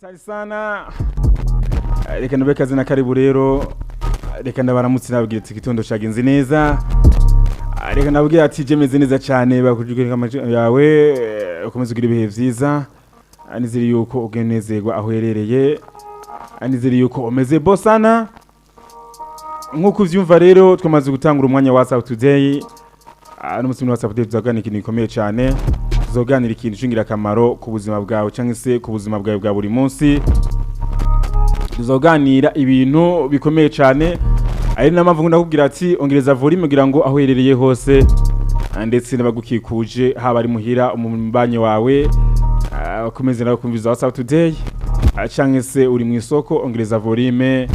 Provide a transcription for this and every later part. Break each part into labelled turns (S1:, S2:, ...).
S1: Asante sana. Reka ndabe kazi na karibu rero. Reka ndabaramutse nabwira ati gitondo cagenze neza. Reka ndabwira ati jemeze neza cyane bakujugirika amaje yawe ukomeze kugira ibihe vyiza. Aniziri yuko ugenezerwa aho herereye. Aniziri yuko umeze bosana. Nkuko uvyumva rero twamaze gutangura umwanya wa WhatsApp today. N'umunsi wa WhatsApp today tuzaganira ikintu gikomeye cyane. Tuzoganira ikintu cingira kamaro ku buzima bwawe cyangwa se ku buzima bwawe bwa buri munsi. Tuzoganira ibintu bikomeye cyane. Ari namavuga ndakubwira ati ongereza volume kugira ngo aho herereye hose ndetse n'abagukikuje haba ari muhira umubanye wawe ukomeze nawe kumviza WhatsApp today cyangwa se uri mu isoko ongereza volume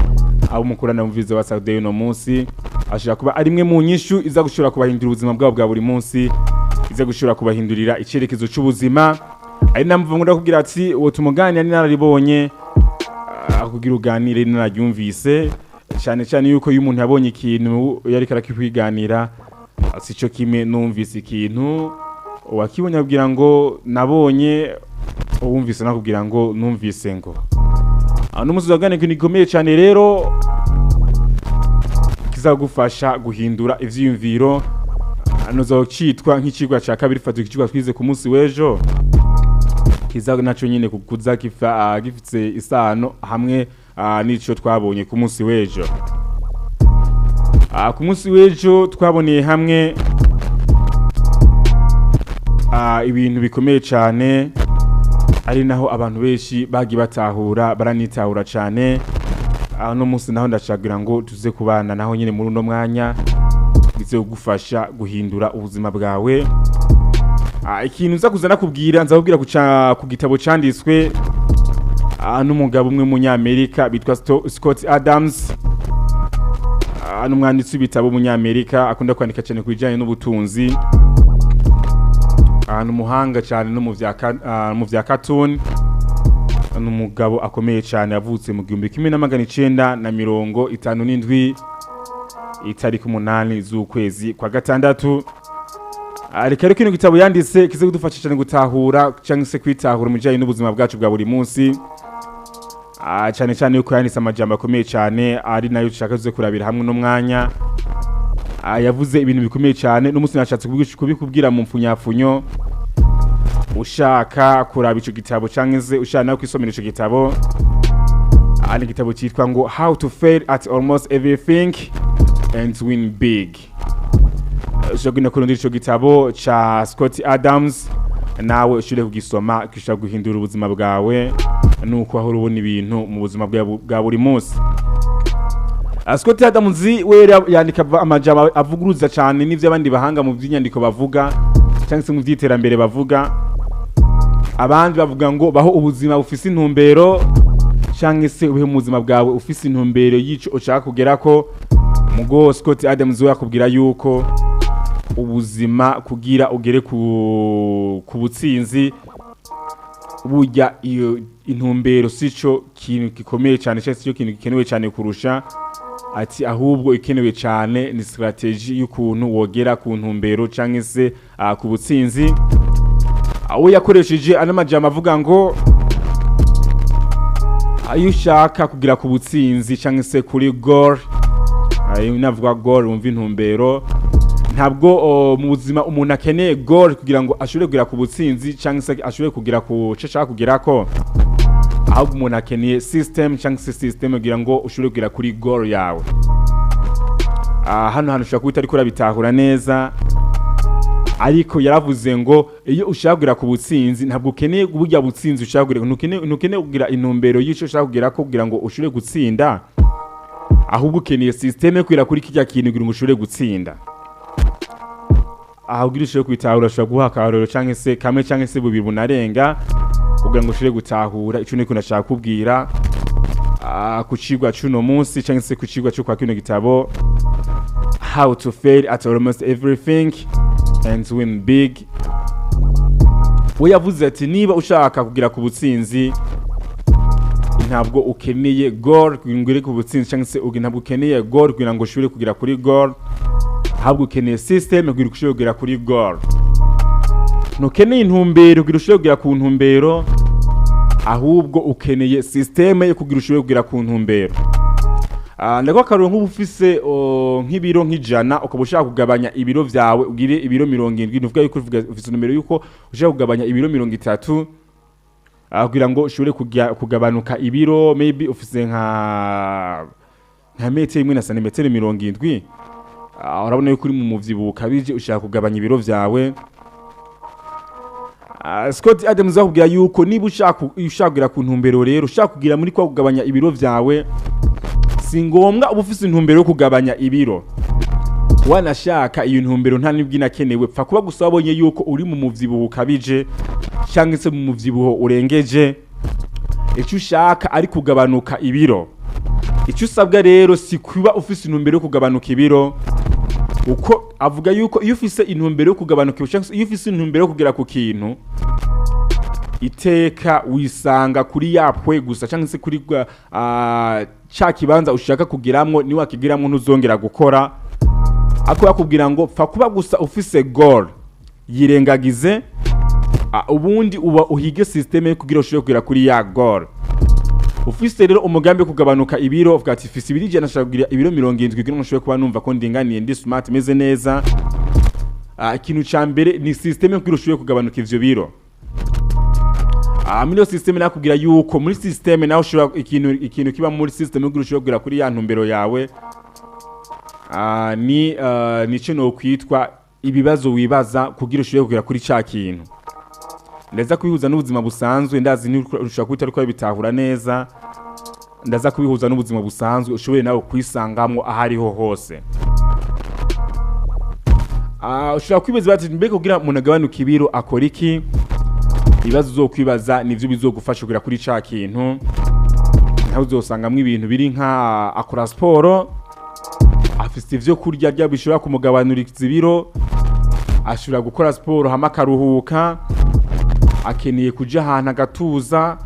S1: abo mukorana mumviza WhatsApp today no munsi ashaka kuba ari mwe mu nyishu iza gushobora kubahindura ubuzima bwabo bwa buri munsi iza gushobora kubahindurira icerekezo cy'ubuzima. Ari namavuga ndakubwira ati uwo tumuganira ni nararibonye kugira uganire nararyumvise cyane cyane yuko iyo umuntu yabonye ikintu yari karakwiganira sico kimwe numvise ikintu wakibonye abwira ngo nabonye uwumvise nakubwira ngo numvise ngo n'umuzi wagane ikintu gikomeye cyane rero kizagufasha guhindura ivyiyumviro nozocitwa nk'ikigwa cya kabiri fatu ikigwa twize ku munsi w'ejo kiza naco nyine kukuza gifitse isano hamwe nico twabonye ku munsi w'ejo. Ku munsi w'ejo twaboneye hamwe ibintu bikomeye cyane ari naho abantu benshi bagi batahura baranitahura cyane. No munsi naho ndacagira ngo tuze kubana naho nyine muri uno mwanya bize kugufasha guhindura ubuzima bwawe. Ikintu nza kuzana kubwira nzakubwira ku gitabo cyanditswe n'umugabo umwe munyamerika bitwa Scott Adams. N'umwanditsi w'ibitabo munyamerika akunda kwandika cyane kubijanye n'ubutunzi. N'umuhanga cyane no mu vya cartoon. N'umugabo akomeye cyane yavutse mu 1957 itariki 8 z'ukwezi kwa gatandatu. Reka rero kino gitabo yanditse kize kudufasha cyane gutahura cyangwa se kwitahura mu bijanye n'ubuzima bwacu bwa buri munsi. Cyane cyane yuko yanditse amajambo akomeye cyane ari nayo dushaka tuze kurabira hamwe n'umwanya. Yavuze ibintu bikomeye cyane n'umunsi nashatse kubikubwira mu mfunyafunyo. Ushaka kuraba ico gitabo cyangwa se ushaka nawe kwisomera ico gitabo. Ari gitabo cyitwa ngo How to Fail at Almost Everything and Win Big. Ushobora kurondera ico gitabo cha Scott Adams nawe ushire kugisoma kishaka guhindura ubuzima bwawe nuko aho rubona ibintu mu buzima bwa buri munsi. Scott Adams we yandika amajambo avuguruza cyane n'ivyo abandi bahanga mu by'inyandiko bavuga cyangwa se mu by'iterambere bavuga. Abandi bavuga ngo baho ubuzima bufise intumbero cyangwa se ubeho mu buzima bwawe ufise intumbero yico ushaka kugerako. Mugo Scott Adams we yakubwira yuko ubuzima kugira ugere ku butsinzi burya iyo intumbero sico kintu gikomeye cyane cyane cyo kintu gikenewe cyane kurusha ati ahubwo ikenewe cyane ni strategy y'ukuntu wogera ku ntumbero cyangwa se ku butsinzi. Aho yakoresheje anamajama avuga ngo ayo ushaka kugira ku butsinzi cyangwa se kuri goal ayo navuga goal umva intumbero ntabwo mu buzima umuntu akeneye goal kugira ngo ashobore kugira ku butsinzi cyangwa se ashobore kugira ku cashaka kugira ko ahubwo umuntu akeneye system cyangwa se system kugira ngo ushobore kugira kuri goal yawe. Hano ushaka kwita ariko urabitahura neza ariko yaravuze ngo iyo ushaka kugira ku butsinzi ntabwo ukeneye burya butsinzi ushaka kugira ntukeneye kugira intumbero yico ushaka kugira ko kugira ngo ushobore gutsinda ahubwo ukeneye system kugira kuri kijya kintu kugira ngo ushobore gutsinda. Aho ugirishije kwitahura ushobora guha akaroro cyangwa se kamwe cyangwa se bubiri bunarenga kugira ngo ushobore gutahura ico niko nashaka kubwira ku cigwa cy'uno munsi cyangwa se ku cigwa cyo kwa kino gitabo How to Fail at Almost Everything and Win Big. We yavuze ati niba ushaka kugira ku butsinzi ntabwo ukeneye goal kugira ku butsinzi cyangwa se ntabwo ukeneye goal kugira ngo ushobore kugira kuri goal ahubwo ukeneye system kugira ushobore kugira kuri goal. Nukeneye intumbero kugira ushobore kugira ku ntumbero ahubwo ukeneye systeme yo kugira ushobore kugera ku ntumbero. Ndako akaruro nk'ubufise nk'ibiro nk'ijana ukaba ushaka kugabanya ibiro vyawe ugire ibiro 70 nuvuga yuko ufise numero yuko ushaka kugabanya ibiro 30 kugira ngo ushobore kugabanuka ibiro maybe ufise nka metero imwe na santimetero 70 urabona yuko uri mu muvyibuho kabije ushaka kugabanya ibiro vyawe. Scott Adams akubwira yuko niba ushaka kugira ku ntumbero rero ushaka kugira muri kwa kugabanya ibiro vyawe si ngombwa uba ufise intumbero yo kugabanya ibiro. Wanashaka iyo ntumbero nta nibwo inakenewe pfa kuba gusa wabonye yuko uri mu muvyibuho kabije cyangwa se mu muvyibuho urengeje icyo ushaka ari kugabanuka ibiro. Icyo usabwa rero si kuba ufise intumbero yo kugabanuka ibiro, uko avuga yuko iyo ufise intumbero yo kugabanuka ibiro cyangwa iyo ufise intumbero yo kugera ku kintu iteka wisanga kuri yapwe gusa cyangwa se kuri cha kibanza ushaka kugiramwo ni wakigiramwo ntuzongera gukora. Ako yakubwira ngo pfa kuba gusa ufise goal yirengagize ubundi uba uhige systeme yo kugira ushobore kugera kuri ya goal. Ufise rero umugambi wo kugabanuka ibiro uvuga ati fise ibiri je nashaka kugira ibiro 70 kugira ngo ushobore kuba numva ko ndinganiye ndi smart meze neza. Ikintu ca mbere ni systeme yo kugira ushobore kugabanuka ivyo biro. Muri systeme nakubwira yuko muri systeme naho ushobora ikintu kiba muri systeme yo kugira ushobore kugera kuri ya ntumbero yawe nico no kwitwa ibibazo wibaza kugira ushobore kugera kuri ca kintu. Ndaza kubihuza n'ubuzima busanzwe ndazi ni ushaka kwita ariko bitahura neza. Ndaza kubihuza n'ubuzima busanzwe ushobore nawe kwisangamwo ahariho hose. Ushaka kwibaza bati mbega kugira umuntu agabanuka ibiro akora iki? Ibibazo uzokwibaza nivyo bizogufasha kugera kuri ca kintu. Naho uzosangamwe ibintu biri nka akora sport, afise ivyo kurya rya bishobora kumugabanuriza ibiro, ashobora gukora sport hama karuhuka, akeneye kuja ahantu agatuza,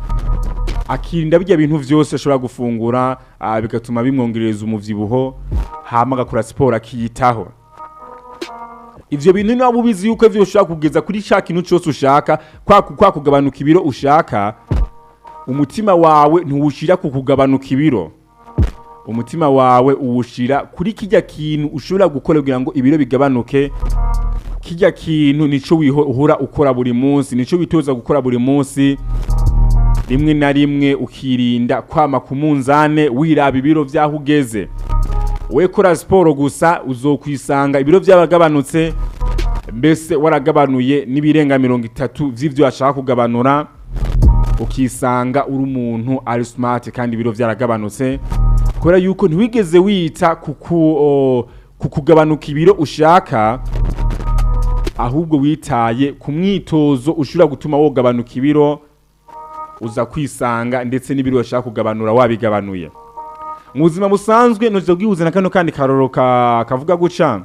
S1: akirinda bijya bintu vyose ashobora gufungura bigatuma bimwongereza umuvyibuho hama agakora sport akiyitaho. Ivyo bintu ni wabubizi yuko ivyo ushaka kugeza kuri cha kintu cyose ushaka kwa kugabanuka ibiro ushaka, umutima wawe ntuwushira ku kugabanuka ibiro. Umutima wawe uwushira kuri kijya kintu ushobora gukora kugira ngo ibiro bigabanuke. Kijya kintu nico uhura ukora buri munsi, nico bitoza gukora buri munsi. Rimwe na rimwe ukirinda kwama ku munzane wiraba ibiro vyahugeze. We kora sport gusa uzokwisanga ibiro byabagabanutse, mbese waragabanuye nibirenga 30 vy'ivyo ashaka kugabanura, ukisanga uri umuntu ari smart kandi ibiro byaragabanutse. Kora yuko ntiwigeze wita kukugabanuka ibiro ushaka, ahubwo witaye ku mwitozo ushobora gutuma wogabanuka ibiro, uza kwisanga ndetse n'ibiro ushaka kugabanura wabigabanuye. Mu buzima busanzwe nozo bwihuza na kano kandi karoro kavuga guca,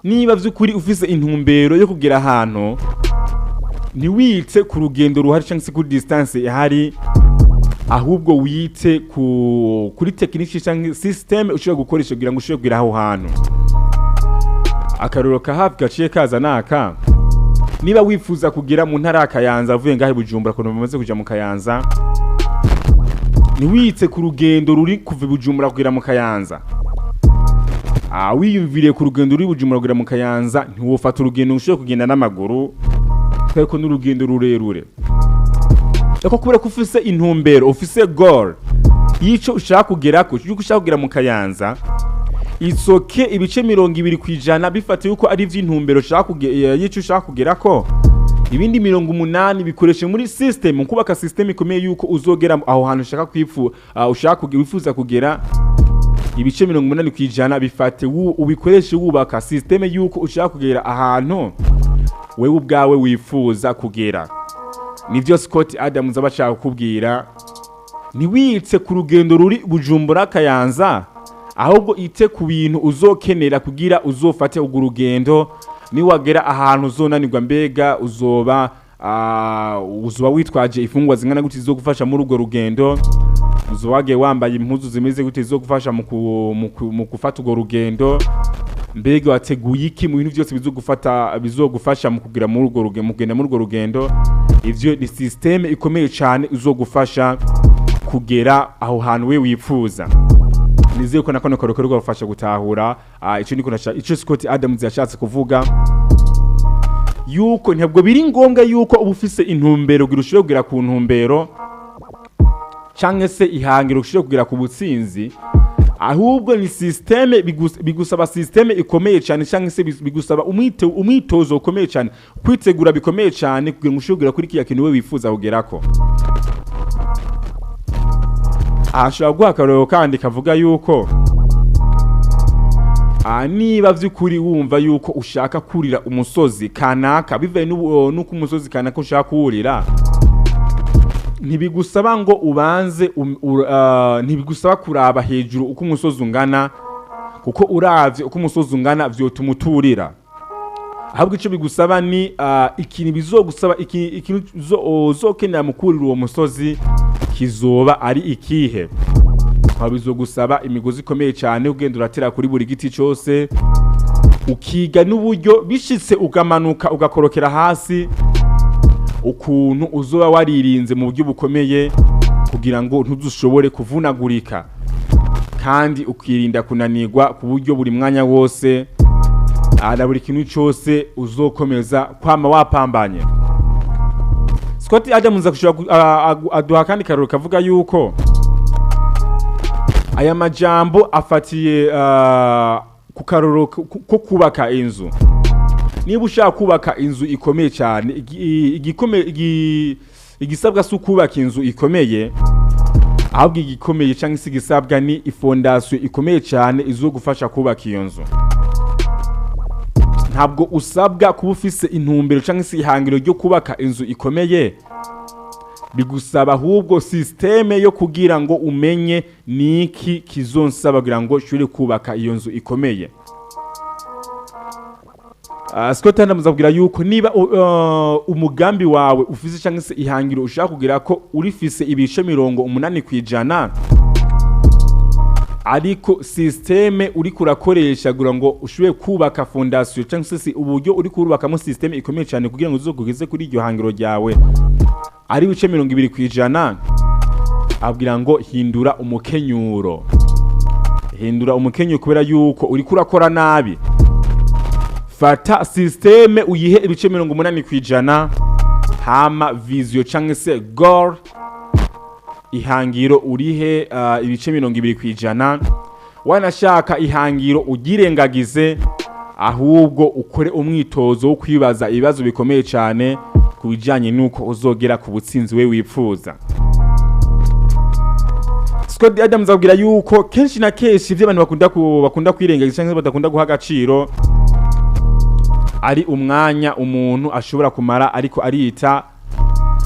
S1: niba vy'ukuri ufise intumbero yo kugera ahantu, ntiwite ku rugendo ruhari cyangwa se kuri distance ihari, ahubwo wite kuri technique cyangwa system ushobora gukoresha kugira ngo ushobore kugera aho hantu. Akaroro hafi gaciye kaza naka, niba wifuza kugira mu ntara Kayanza avuye ngahe Bujumbura ko bamaze kuja mu Kayanza, niwite ku rugendo ruri kuva Bujumbura kugera mu Kayanza. Wiyumvire ku rugendo ruri Bujumbura kugera mu Kayanza, ntiwofata urugendo ushobora kugenda n'amaguru, kuko n'urugendo rurerure. Eko kubera ko ufise intumbero, ufise goal yico ushaka kugerako, cyo ushaka kugera mu Kayanza, isoke ibice 20% bifate yuko ari vy'intumbero ushaka yico ushaka kugerako. Ibindi 80 bikoreshe muri system, kubaka system ikomeye yuko uzogera aho hantu ushaka ushaka wifuza kugera. Ibice 80% bifate ubikoreshe wubaka system yuko ushaka kugera ahantu wewe ubwawe wifuza kugera. Nivyo Scott Adams abashaka kubwira, ntiwitse ku rugendo ruri Bujumbura Kayanza, ahubwo ite ku bintu uzokenera kugira uzofate ugo rugendo. Ni wagera ahantu uzonanirwa mbega uzoba witwaje ifungwa zingana gute zizogufasha muri ugo rugendo, uzowage wambaye impuzu zimeze gute zizogufasha mu gufata ugo rugendo, mbega wateguye iki mu bintu byose bizogufasha mu kugira muri urwo rugendo, mu kugenda muri urwo rugendo. Ivyo ni systeme ikomeye cyane izogufasha kugera aho hantu we wifuza. Nizeye ko nakone korokoro rwafasha gutahura ico Scott Adams yashatse kuvuga, yuko ntabwo biri ngombwa yuko ubufise intumbero girushire kugira ku ntumbero canke se ihangiro gushire kugira ku butsinzi, ahubwo ni systeme bigusaba systeme ikomeye cyane canke se bigusaba umwitozo ukomeye cyane, kwitegura bikomeye cyane kugira ngo ushobore kuri kiya kintu we wifuza kugerako. Ashobora guha akarorero kandi kavuga yuko niba vy'ukuri wumva yuko ushaka kurira umusozi kanaka, bivaye nuko umusozi kanaka ushaka kurira, ntibigusaba ngo ubanze ntibigusaba kuraba hejuru uko umusozi ungana, kuko uravye uko umusozi ungana vyotuma uturira. Ahubwo ico bigusaba ni ikintu bizogusaba, ikintu uzokenera mu kurira uwo musozi kizoba ari ikihe. Bizogusaba imigozi ikomeye cyane, ugenda uratera kuri buri giti cyose, ukiga n'uburyo bishitse ukamanuka ugakorokera hasi, ukuntu uzoba waririnze mu buryo bukomeye kugira ngo ntuzushobore kuvunagurika, kandi ukirinda kunanirwa ku buryo buri mwanya wose na buri kintu cyose uzokomeza kwama wapambanye. Scott Adams aduha kandi karoro kavuga yuko aya majambo afatiye ku karoro ko kubaka inzu. Niba ushaka kubaka inzu ikomeye cyane, igisabwa si kubaka inzu ikomeye, ahubwo igikomeye cyangwa se igisabwa ni ifondasiyo ikomeye cyane izogufasha kubaka iyo nzu. Ntabwo usabwa kuba ufise intumbero cyangwa se ihangiro ryo kubaka inzu ikomeye, bigusaba ahubwo systeme yo kugira ngo umenye niki kizonsaba kugira ngo ushobore kubaka iyo nzu ikomeye. Scott Adams avugira yuko niba umugambi wawe ufise cyangwa se ihangiro ushaka kugira ko urifise ibice 80%, ariko systeme uri kurakoresha kugira ngo ushobore kubaka fondation cyangwa se uburyo uri kurubakamo systeme ikomeye cyane kugira ngo uzokugeze kuri iryo hangiro ryawe ari bice 20%, abwira ngo hindura umukenyuro. Hindura umukenyuro kubera yuko uri kurakora nabi. Fata systeme uyihe ibice 80%, hama vision cyangwa se goal ihangiro urihe ibice 20%. Wanashaka ihangiro ugirengagize, ahubwo ukore umwitozo wo kwibaza ibibazo bikomeye cyane kubijanye nuko uzogera ku butsinzi we wifuza. Scott Adams avugira yuko kenshi na kenshi ivyo abantu bakunda kwirengagiza cyangwa badakunda guha agaciro ari umwanya umuntu ashobora kumara ariko arita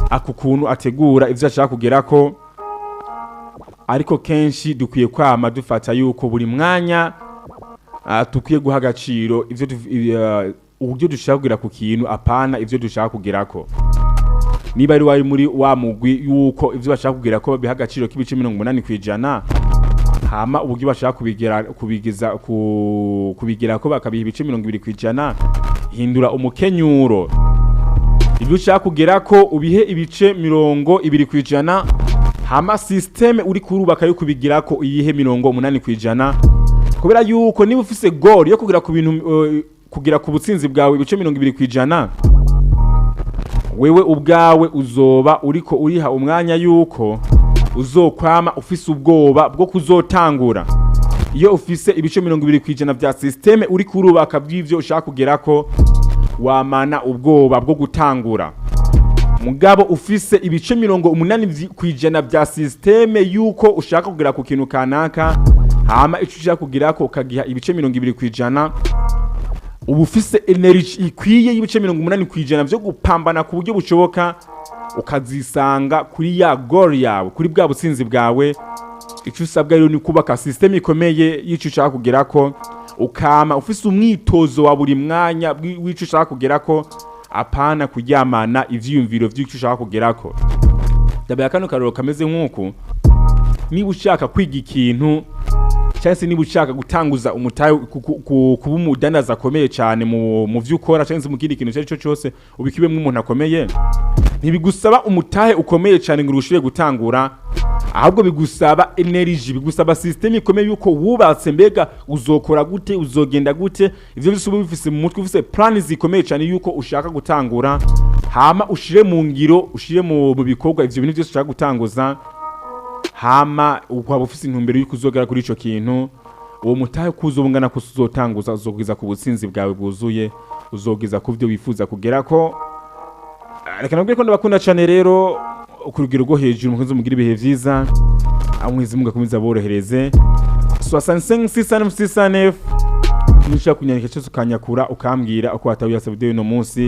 S1: akukuntu ategura ivyo ashaka kugerako. Ariko kenshi dukwiye kwama dufata yuko buri mwanya dukwiye guha agaciro ivyo uburyo dushaka kugira ku kintu, apana ivyo dushaka kugerako. Niba ari wari muri wa mugwi yuko ivyo bashaka kugira ko biha agaciro k'ibice 80%, hama uburyo bashaka kubigira ko bakabiha ibice 20%, hindura umukenyuro. Ivyo ushaka kugira ko ubihe ibice 20%, hama systeme uri kurubaka yo kubigira ko iyihe 80%, kubera yuko niba ufise goal yo kugira ku bintu kugira ku butsinzi bwawe ibice 20%, wewe ubwawe uzoba uriko uriha umwanya yuko uzokwama ufise ubwoba bwo kuzotangura. Iyo ufise ibice 20% vya systeme uri kurubaka bw'ivyo ushaka kugerako, wamana ubwoba bwo gutangura. Mugabo ufise ibice 80% vya systeme yuko ushaka kugera ku kintu kanaka, hama ico ushaka kugerako ukagiha ibice 20%, ubu ufise energy ikwiye y'ibice 80% byo gupambana ku buryo bushoboka, ukazisanga kuri ya goal yawe, kuri bwa butsinzi bwawe. Ico usabwa rero ni kubaka system ikomeye y'ico ushaka kugerako, ukama ufise umwitozo wa buri mwanya w'ico ushaka kugerako, apana kuryamana ivyiyumviro vy'ico ushaka kugerako. Dabaye kano karoro kameze nk'uko niba ushaka kwiga ikintu cyangwa niba ushaka gutanguza umutahe kuba umudandaza akomeye cyane mu byo ukora cyangwa mu kindi kintu icyo ari cyo cyose ubikibemo umuntu akomeye ntibigusaba umutahe ukomeye cyane ngo urushire gutangura ahubwo bigusaba energy bigusaba system ikomeye yuko wubatse mbega uzokora gute uzogenda gute ivyo bisubu bifise mu mutwe ufise plan zikomeye cyane yuko ushaka gutangura hama ushire mu ngiro ushire mu bikorwa ivyo bintu byose ushaka gutanguza hama ukaba ufise intumbero yuko uzogera kuri ico kintu uwo mutahe kuzobungana ko uzotanguza uzogwiza ku butsinzi bwawe bwuzuye uzogwiza ku byo wifuza kugera ko reka nabwiye ko ndabakunda cyane rero kurugero rwo hejuru mukunze mugira ibihe vyiza amwizi mugakomeza borohereze 65 669 nishaka kunyandika cyose ukanyakura ukambwira uko watawiye video no munsi